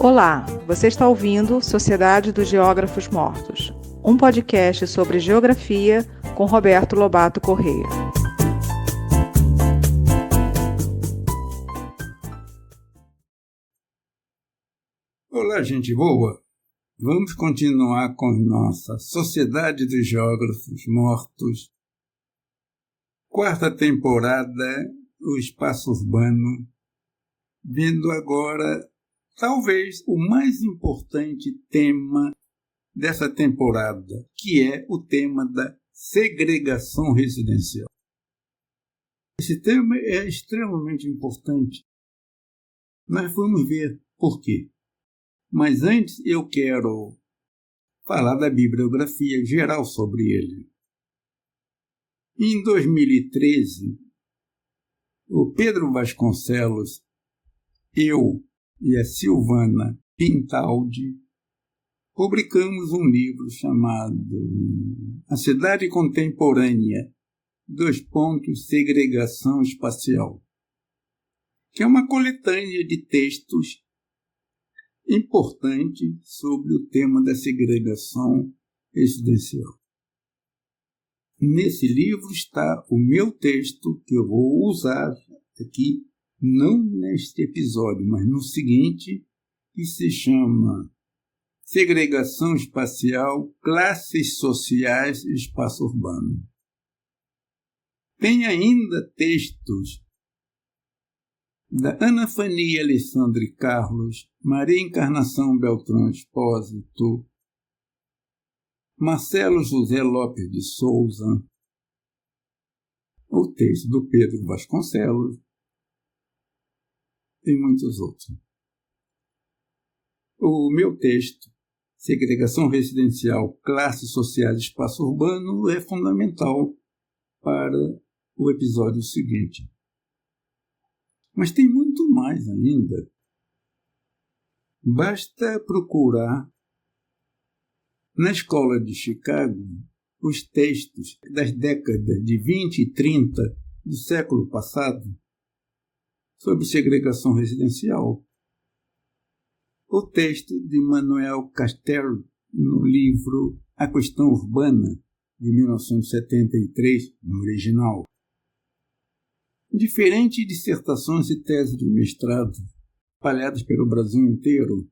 Olá, você está ouvindo Sociedade dos Geógrafos Mortos, um podcast sobre geografia com Roberto Lobato Corrêa. Olá, gente boa! Vamos continuar com nossa Sociedade dos Geógrafos Mortos, quarta temporada, o espaço urbano, vendo agora talvez o mais importante tema dessa temporada, que é o tema da segregação residencial. Esse tema é extremamente importante. Nós vamos ver por quê. Mas antes eu quero falar da bibliografia geral sobre ele. Em 2013, o Pedro Vasconcelos, eu e a Silvana Pintaldi publicamos um livro chamado A Cidade Contemporânea, Segregação Espacial, que é uma coletânea de textos importante sobre o tema da segregação residencial. Nesse livro está o meu texto, que eu vou usar aqui, não neste episódio, mas no seguinte, que se chama Segregação Espacial, Classes Sociais e Espaço Urbano. Tem ainda textos da Ana Fania Alessandre Carlos, Maria Encarnação Beltrão Expósito, Marcelo José Lopes de Souza, o texto do Pedro Vasconcelos e muitos outros. O meu texto, Segregação Residencial, Classes Sociais e Espaço Urbano, é fundamental para o episódio seguinte. Mas tem muito mais ainda. Basta procurar na escola de Chicago os textos das décadas de 20 e 30 do século passado sobre segregação residencial. O texto de Manuel Castello no livro A Questão Urbana, de 1973, no original. Diferentes dissertações e teses de mestrado, espalhadas pelo Brasil inteiro.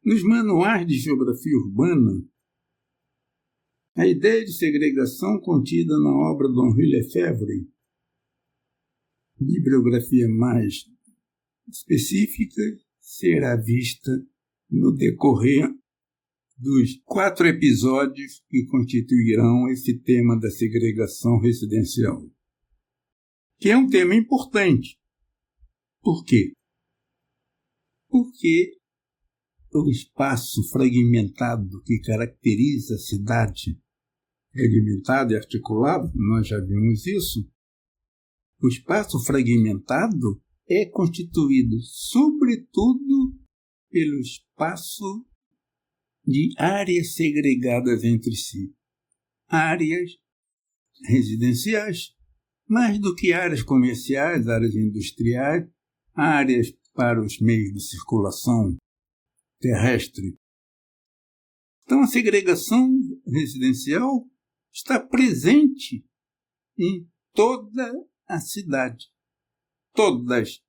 Nos manuais de geografia urbana, a ideia de segregação contida na obra de Henri Lefebvre, bibliografia mais específica, será vista no decorrer dos 4 episódios que constituirão esse tema da segregação residencial. Que é um tema importante. Por quê? Porque o espaço fragmentado que caracteriza a cidade, fragmentado e articulado, nós já vimos isso, o espaço fragmentado é constituído, sobretudo, pelo espaço de áreas segregadas entre si. Áreas residenciais, mais do que áreas comerciais, áreas industriais, áreas para os meios de circulação terrestre. Então, a segregação residencial está presente em toda a cidade. Todas.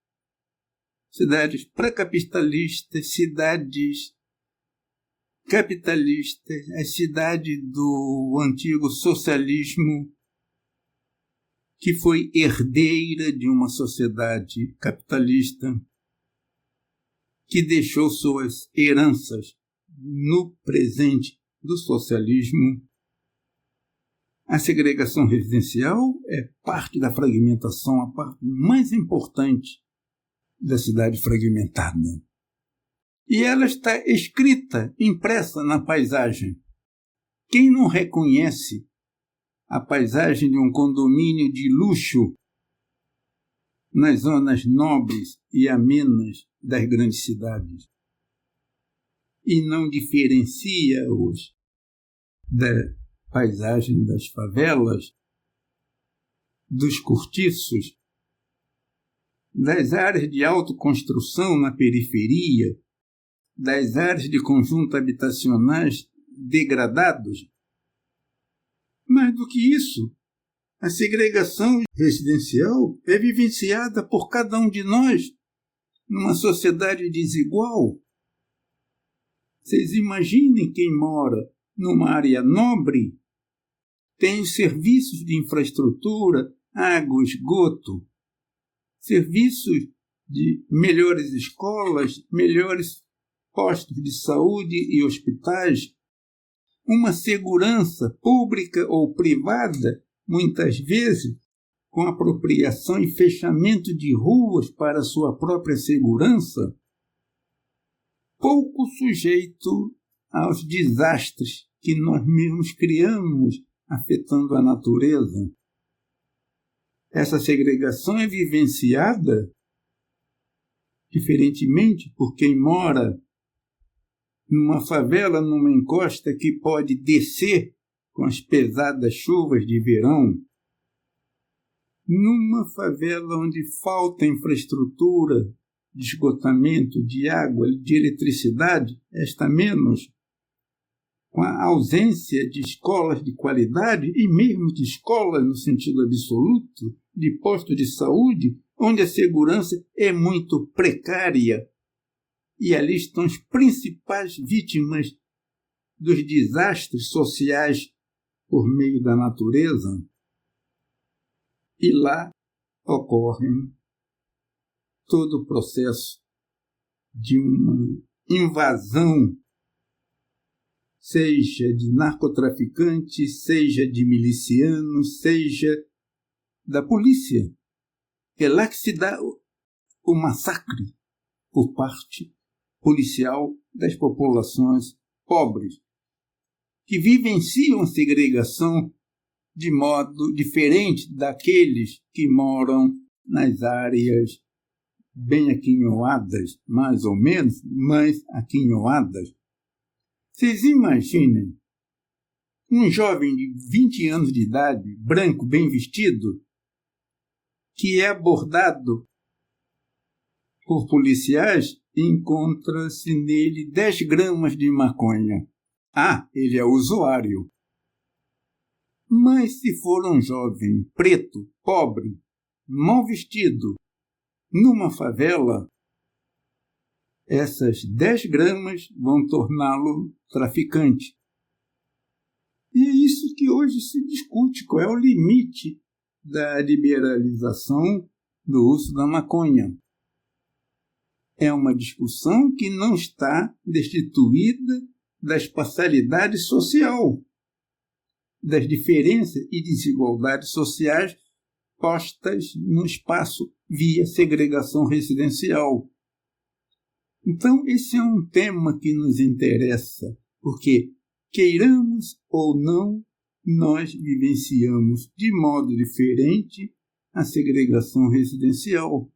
Cidades pré-capitalistas, cidades capitalistas, a cidade do antigo socialismo, que foi herdeira de uma sociedade capitalista, que deixou suas heranças no presente do socialismo. A segregação residencial é parte da fragmentação, a parte mais importante da cidade fragmentada. E ela está escrita, impressa na paisagem. Quem não reconhece a paisagem de um condomínio de luxo nas zonas nobres e amenas das grandes cidades e não diferencia-os da paisagem das favelas, dos cortiços, das áreas de autoconstrução na periferia, das áreas de conjuntos habitacionais degradados. Mais do que isso, a segregação residencial é vivenciada por cada um de nós numa sociedade desigual. Vocês imaginem quem mora numa área nobre, tem serviços de infraestrutura, água, esgoto, serviços de melhores escolas, melhores postos de saúde e hospitais, uma segurança pública ou privada, muitas vezes com apropriação e fechamento de ruas para sua própria segurança, pouco sujeito aos desastres que nós mesmos criamos, afetando a natureza. Essa segregação é vivenciada diferentemente por quem mora numa favela, numa encosta que pode descer com as pesadas chuvas de verão, numa favela onde falta infraestrutura de esgotamento, de água, de eletricidade, esta menos, com a ausência de escolas de qualidade e mesmo de escolas no sentido absoluto, de postos de saúde, onde a segurança é muito precária. E ali estão as principais vítimas dos desastres sociais por meio da natureza. E lá ocorre todo o processo de uma invasão, seja de narcotraficantes, seja de milicianos, seja da polícia. É lá que se dá o massacre por parte policial das populações pobres, que vivenciam a segregação de modo diferente daqueles que moram nas áreas bem aquinhoadas, mais ou menos, mas aquinhoadas. Vocês imaginem um jovem de 20 anos de idade, branco, bem vestido, que é abordado por policiais e encontra-se nele 10 gramas de maconha. Ah, ele é usuário. Mas se for um jovem preto, pobre, mal vestido, numa favela, essas 10 gramas vão torná-lo traficante. E é isso que hoje se discute, qual é o limite da liberalização do uso da maconha. É uma discussão que não está destituída da espacialidade social, das diferenças e desigualdades sociais postas no espaço via segregação residencial. Então, esse é um tema que nos interessa, porque, queiramos ou não, nós vivenciamos de modo diferente a segregação residencial.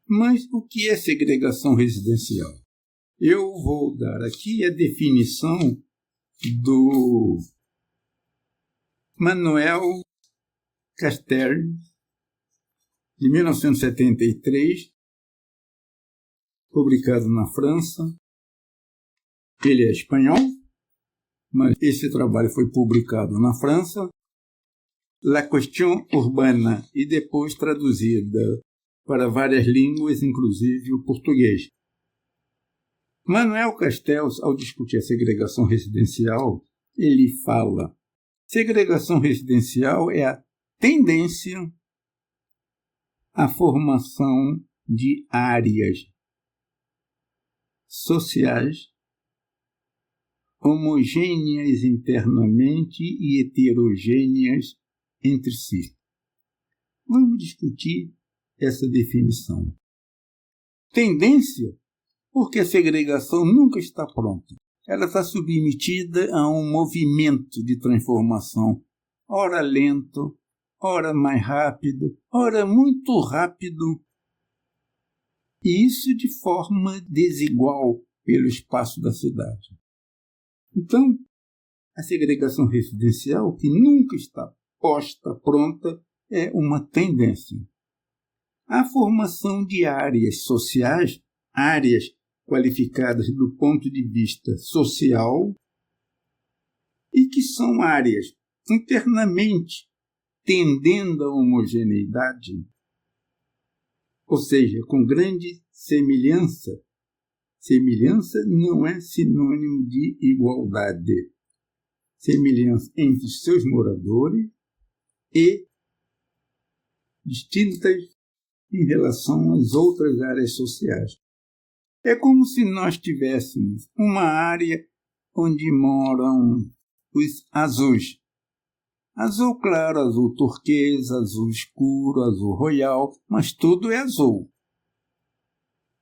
Mas o que é segregação residencial? Eu vou dar aqui a definição do Manuel Castells, de 1973, publicado na França. Ele é espanhol, mas esse trabalho foi publicado na França. La Question Urbana, e depois traduzida para várias línguas, inclusive o português. Manuel Castells, ao discutir a segregação residencial, ele fala: segregação residencial é a tendência à formação de áreas sociais homogêneas internamente e heterogêneas entre si. Vamos discutir essa definição. Tendência, porque a segregação nunca está pronta. Ela está submetida a um movimento de transformação, ora lento, ora mais rápido, ora muito rápido. E isso de forma desigual pelo espaço da cidade. Então, a segregação residencial, que nunca está posta, pronta, é uma tendência. a formação de áreas sociais, áreas qualificadas do ponto de vista social, e que são áreas internamente tendendo à homogeneidade, ou seja, com grande semelhança. Semelhança não é sinônimo de igualdade. Semelhança entre os seus moradores e distintas em relação às outras áreas sociais. É como se nós tivéssemos uma área onde moram os azuis. Azul claro, azul turquesa, azul escuro, azul royal, mas tudo é azul.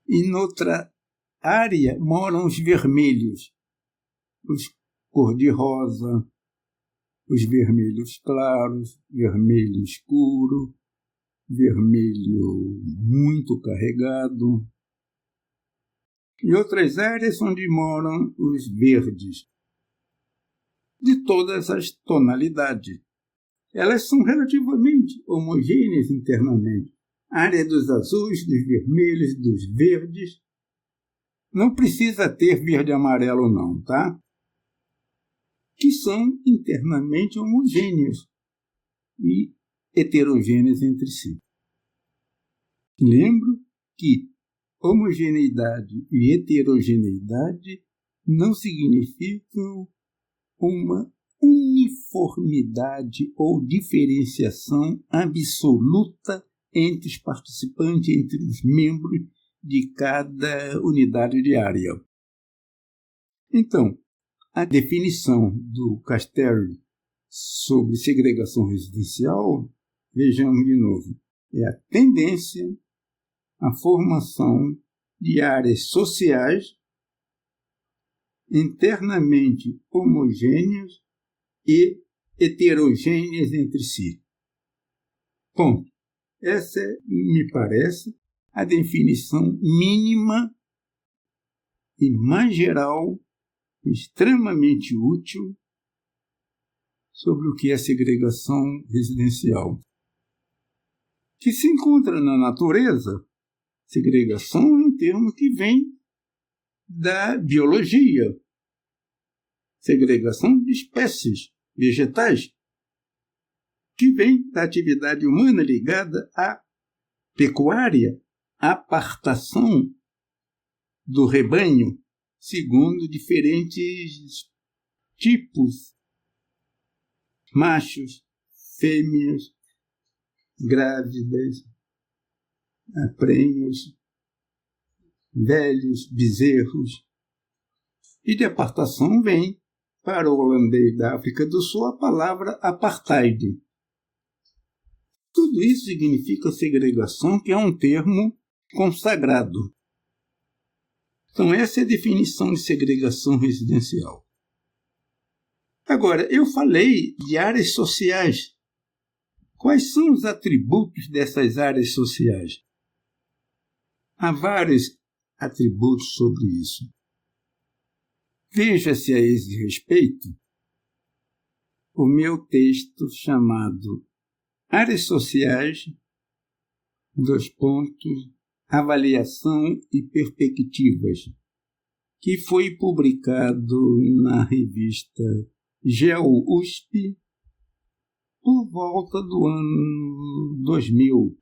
E noutra área moram os vermelhos, os cor-de-rosa, os vermelhos claros, vermelho escuro, vermelho muito carregado. E outras áreas onde moram os verdes, de todas as tonalidades. Elas são relativamente homogêneas internamente. A área dos azuis, dos vermelhos, dos verdes. Não precisa ter verde e amarelo não, tá? Que são internamente homogêneos e heterogêneos entre si. Lembro que homogeneidade e heterogeneidade não significam uma uniformidade ou diferenciação absoluta entre os participantes, entre os membros de cada unidade de área. Então, a definição do Castelli sobre segregação residencial, vejamos de novo, é a tendência à formação de áreas sociais internamente homogêneas e heterogêneas entre si. Ponto. Essa é, me parece, a definição mínima e mais geral, extremamente útil, sobre o que é segregação residencial. Que se encontra na natureza, segregação é um termo que vem da biologia, segregação de espécies vegetais, que vem da atividade humana ligada à pecuária, à apartação do rebanho, segundo diferentes tipos, machos, fêmeas, grávidas, prenhas, velhos, bezerros. E de apartação vem, para o holandês da África do Sul, a palavra apartheid. Tudo isso significa segregação, que é um termo consagrado. Então, essa é a definição de segregação residencial. Agora, eu falei de áreas sociais. Quais são os atributos dessas áreas sociais? Há vários atributos sobre isso. Veja-se a esse respeito o meu texto chamado Áreas Sociais, avaliação e perspectivas, que foi publicado na revista GeoUSP por volta do ano 2000,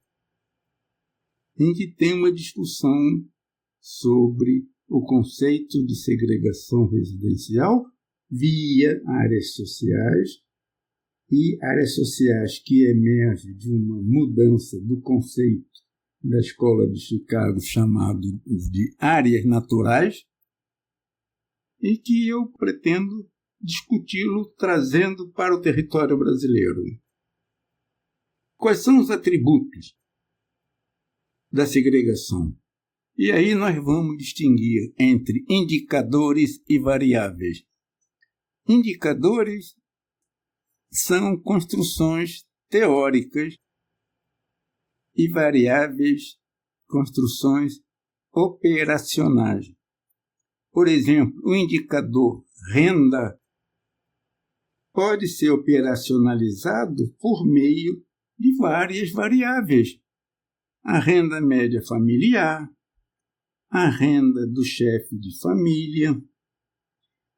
em que tem uma discussão sobre o conceito de segregação residencial via áreas sociais e áreas sociais que emergem de uma mudança do conceito da Escola de Chicago chamado de áreas naturais e que eu pretendo discuti-lo trazendo para o território brasileiro. Quais são os atributos da segregação? E aí nós vamos distinguir entre indicadores e variáveis. Indicadores são construções teóricas e variáveis, construções operacionais. Por exemplo, o indicador renda pode ser operacionalizado por meio de várias variáveis. a renda média familiar, a renda do chefe de família,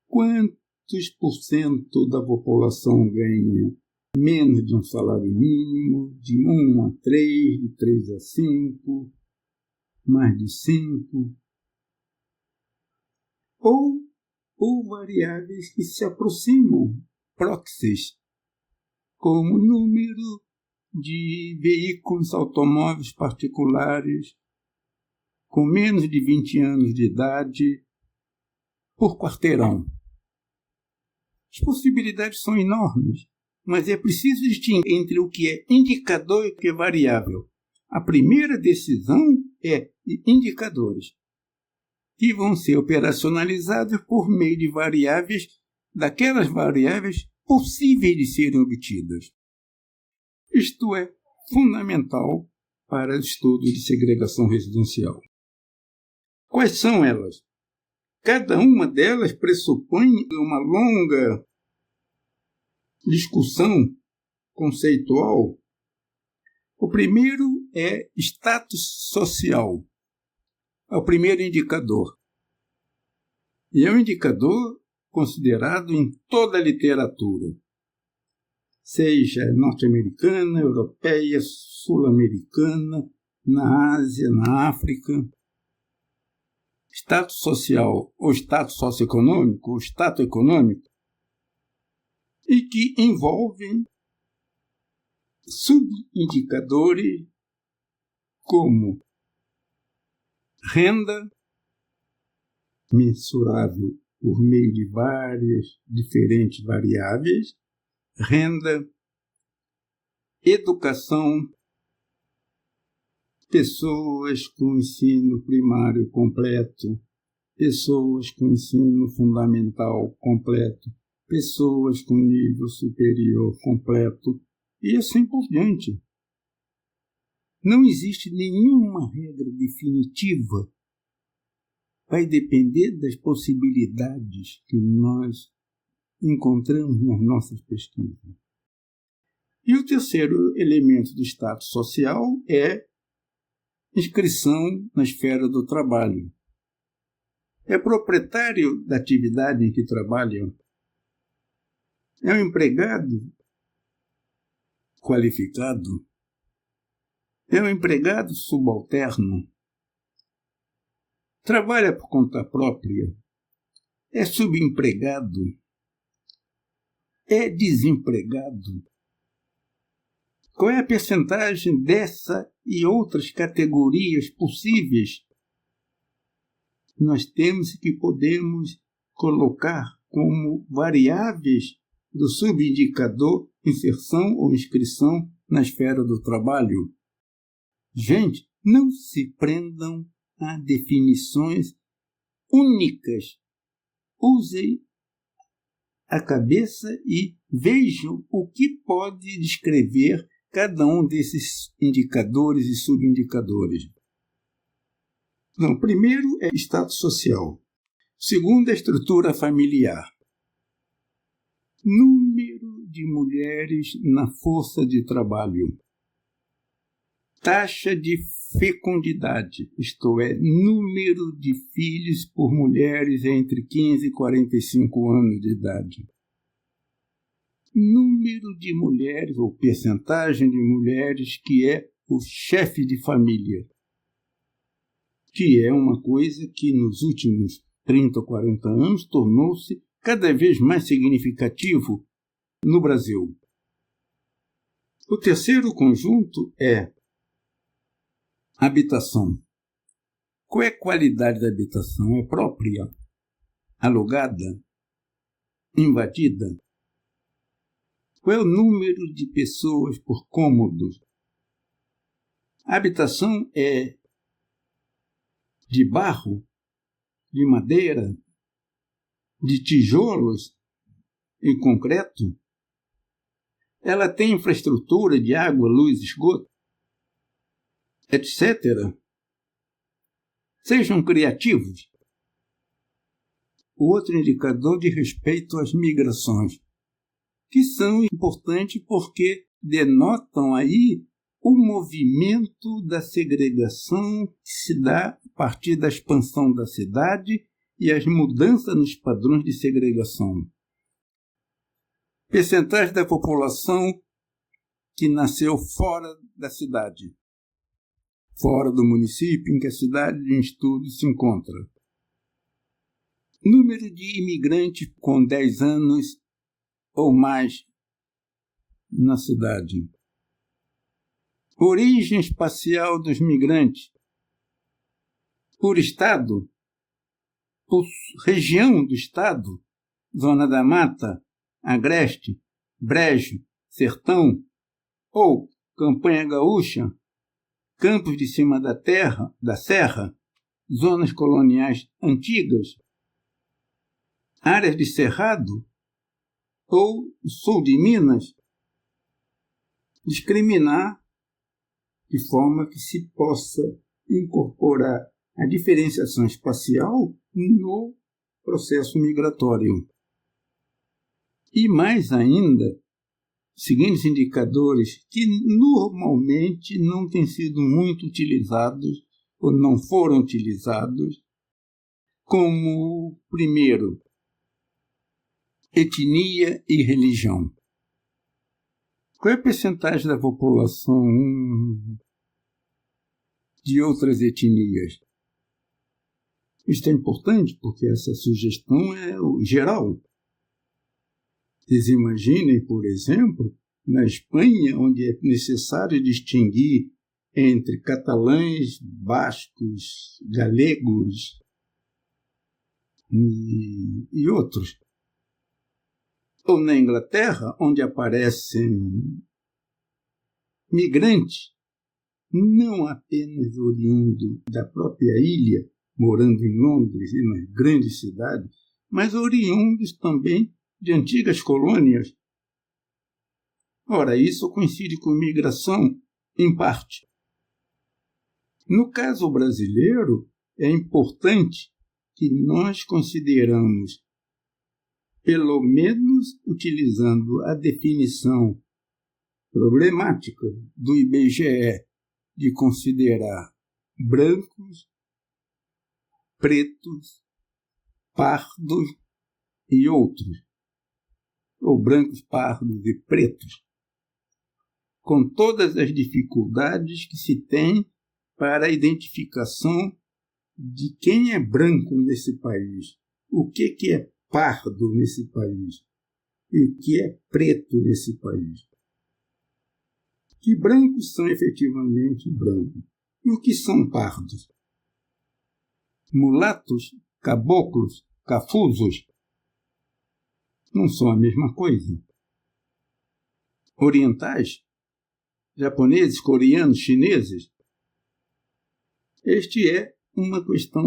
quantos por cento da população ganha menos de um salário mínimo, de 1 a 3, de 3 a 5, mais de 5, ou variáveis que se aproximam, proxies, como o número de veículos automóveis particulares com menos de 20 anos de idade por quarteirão. As possibilidades são enormes, mas é preciso distinguir entre o que é indicador e o que é variável. A primeira decisão é de indicadores, que vão ser operacionalizados por meio de variáveis, daquelas variáveis possíveis de serem obtidas. Isto é fundamental para o estudo de segregação residencial. Quais são elas? Cada uma delas pressupõe uma longa discussão conceitual. O primeiro é status social. É o primeiro indicador. E é um indicador considerado em toda a literatura, seja norte-americana, europeia, sul-americana, na Ásia, na África. Status social ou status socioeconômico, ou status econômico, e que envolvem subindicadores como renda, mensurável por meio de várias diferentes variáveis, renda, educação, pessoas com ensino primário completo, pessoas com ensino fundamental completo, pessoas com nível superior completo, e assim por diante. Não existe nenhuma regra definitiva. Vai depender das possibilidades que nós encontramos nas nossas pesquisas. E o terceiro elemento do status social é inscrição na esfera do trabalho. É proprietário da atividade em que trabalha? É um empregado qualificado? É um empregado subalterno? Trabalha por conta própria? É subempregado? É desempregado? Qual é a percentagem dessa e outras categorias possíveis? Nós temos que podemos colocar como variáveis do subindicador inserção ou inscrição na esfera do trabalho. Gente, não se prendam a definições únicas. Usem a cabeça e vejam o que pode descrever cada um desses indicadores e subindicadores. Então, primeiro é status social. Segundo é estrutura familiar. Número de mulheres na força de trabalho. Taxa de fecundidade, isto é, número de filhos por mulheres entre 15 e 45 anos de idade. Número de mulheres, ou percentagem de mulheres, que é o chefe de família, que é uma coisa que nos últimos 30 ou 40 anos tornou-se cada vez mais significativo no Brasil. O terceiro conjunto é habitação. Qual é a qualidade da habitação? É própria? Alugada? Invadida? Qual é o número de pessoas por cômodos? A habitação é de barro, de madeira, de tijolos e concreto? Ela tem infraestrutura de água, luz, esgoto, etc. Sejam criativos. O outro indicador de respeito às migrações, que são importantes porque denotam aí o movimento da segregação que se dá a partir da expansão da cidade e as mudanças nos padrões de segregação. Percentagem da população que nasceu fora da cidade, fora do município em que a cidade de estudo se encontra. Número de imigrantes com 10 anos ou mais na cidade. Origem espacial dos migrantes. Por estado, por região do estado, Zona da Mata, Agreste, Brejo, Sertão ou Campanha Gaúcha, Campos de Cima da Serra, zonas coloniais antigas, áreas de cerrado ou sul de Minas, discriminar de forma que se possa incorporar a diferenciação espacial no processo migratório. E mais ainda, seguintes indicadores que normalmente não têm sido muito utilizados ou não foram utilizados, como, primeiro, etnia e religião. Qual é a percentagem da população de outras etnias? Isso é importante porque essa sugestão é geral. Vocês imaginem, por exemplo, na Espanha, onde é necessário distinguir entre catalães, bascos, galegos e outros. Ou na Inglaterra, onde aparecem migrantes, não apenas oriundos da própria ilha, morando em Londres e nas grandes cidades, mas oriundos também de antigas colônias. Ora, isso coincide com migração, em parte. No caso brasileiro, é importante que nós consideramos, pelo menos utilizando a definição problemática do IBGE de considerar brancos, pretos, pardos e outros, ou brancos, pardos e pretos, com todas as dificuldades que se tem para a identificação de quem é branco nesse país, o que é pardo nesse país e o que é preto nesse país. Que brancos são efetivamente brancos e o que são pardos? Mulatos, caboclos, cafuzos não são a mesma coisa. Orientais, japoneses, coreanos, chineses. Este é uma questão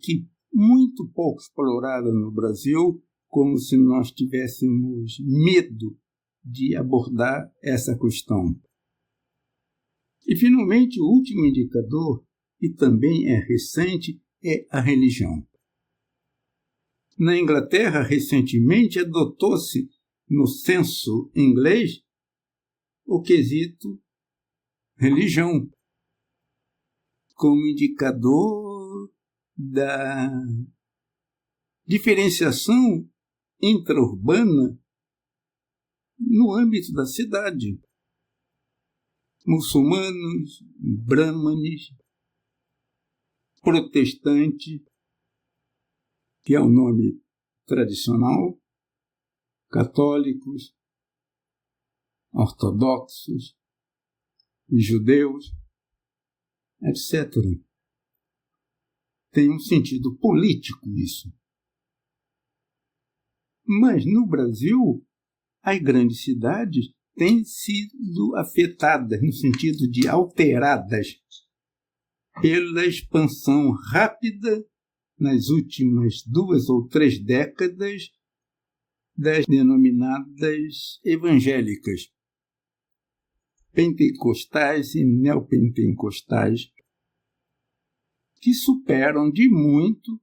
que muito pouco explorada no Brasil, como se nós tivéssemos medo de abordar essa questão. E, finalmente, o último indicador, que também é recente, é a religião. Na Inglaterra, recentemente, adotou-se no censo inglês o quesito religião como indicador da diferenciação intra-urbana no âmbito da cidade. Muçulmanos, brahmanes, protestantes, que é o nome tradicional, católicos, ortodoxos, judeus, etc. Tem um sentido político isso. Mas no Brasil, as grandes cidades têm sido afetadas, no sentido de alteradas, pela expansão rápida nas últimas 2 ou 3 décadas das denominadas evangélicas, pentecostais e neopentecostais, que superam de muito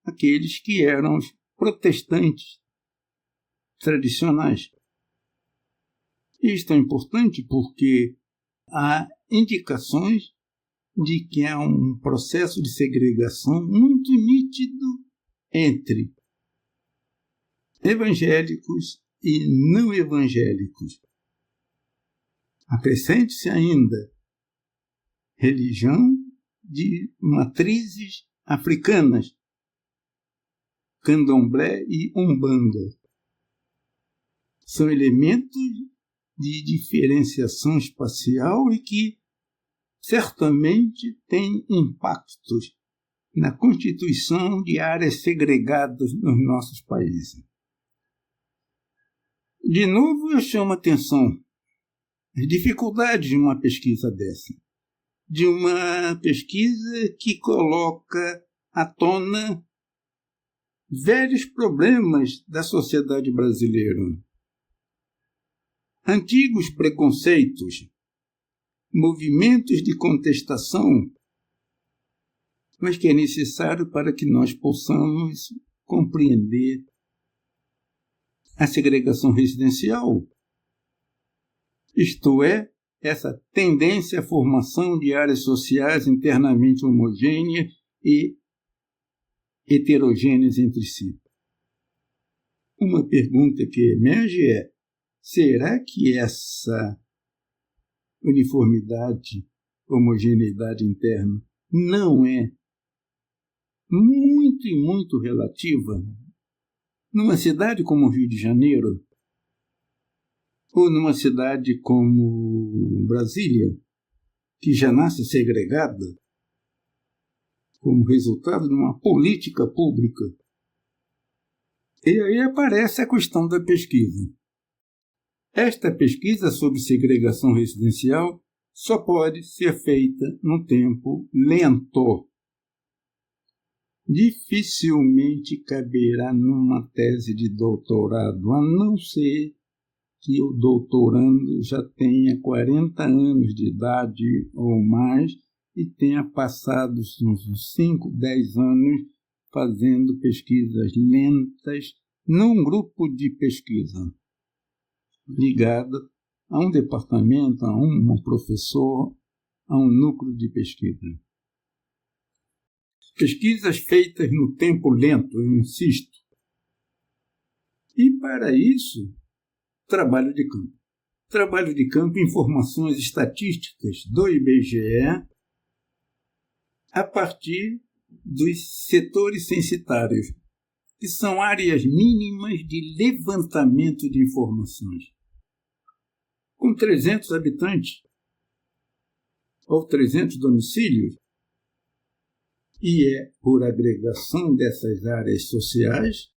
aqueles que eram os protestantes tradicionais. Isto é importante porque há indicações de que há um processo de segregação muito nítido entre evangélicos e não evangélicos. Acrescente-se ainda religião de matrizes africanas, candomblé e umbanda. São elementos de diferenciação espacial e que certamente têm impactos na constituição de áreas segregadas nos nossos países. De novo, eu chamo a atenção as dificuldades de uma pesquisa dessa, de uma pesquisa que coloca à tona velhos problemas da sociedade brasileira, antigos preconceitos, movimentos de contestação, mas que é necessário para que nós possamos compreender a segregação residencial, isto é, essa tendência à formação de áreas sociais internamente homogêneas e heterogêneas entre si. Uma pergunta que emerge é: será que essa uniformidade, homogeneidade interna não é muito relativa numa cidade como o Rio de Janeiro ou numa cidade como Brasília, que já nasce segregada como resultado de uma política pública? E aí aparece a questão da pesquisa. Esta pesquisa sobre segregação residencial só pode ser feita num tempo lento. Dificilmente caberá numa tese de doutorado, a não ser que o doutorando já tenha 40 anos de idade ou mais e tenha passado uns 5, 10 anos fazendo pesquisas lentas num grupo de pesquisa ligado a um departamento, a um professor, a um núcleo de pesquisa. Pesquisas feitas no tempo lento, eu insisto. E para isso, trabalho de campo. Trabalho de campo, informações estatísticas do IBGE a partir dos setores censitários, que são áreas mínimas de levantamento de informações. Com 300 habitantes ou 300 domicílios, e é por agregação dessas áreas sociais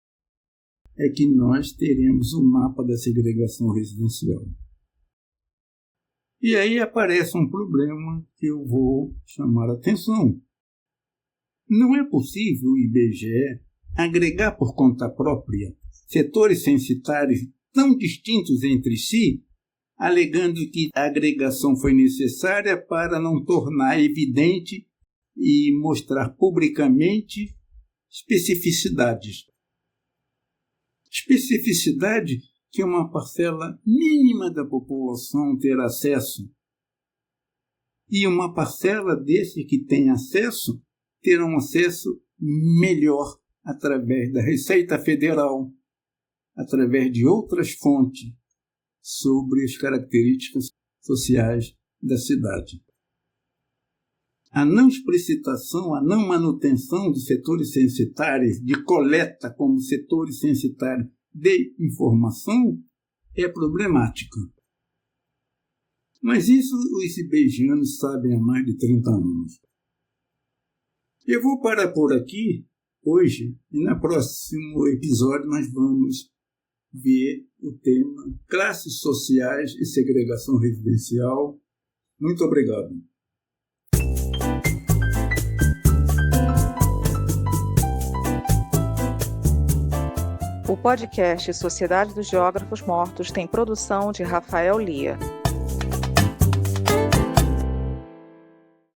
é que nós teremos um mapa da segregação residencial. E aí aparece um problema que eu vou chamar a atenção. Não é possível o IBGE agregar por conta própria setores censitários tão distintos entre si, alegando que a agregação foi necessária para não tornar evidente e mostrar publicamente especificidades. Especificidade que uma parcela mínima da população ter acesso. E uma parcela desses que tem acesso terão acesso melhor através da Receita Federal, através de outras fontes sobre as características sociais da cidade. A não explicitação, a não manutenção de setores censitários, de coleta como setores censitários de informação, é problemática. Mas isso os IBGEanos sabem há mais de 30 anos. Eu vou parar por aqui hoje e no próximo episódio nós vamos ver o tema Classes Sociais e Segregação Residencial. Muito obrigado. O podcast Sociedade dos Geógrafos Mortos tem produção de Rafael Lia.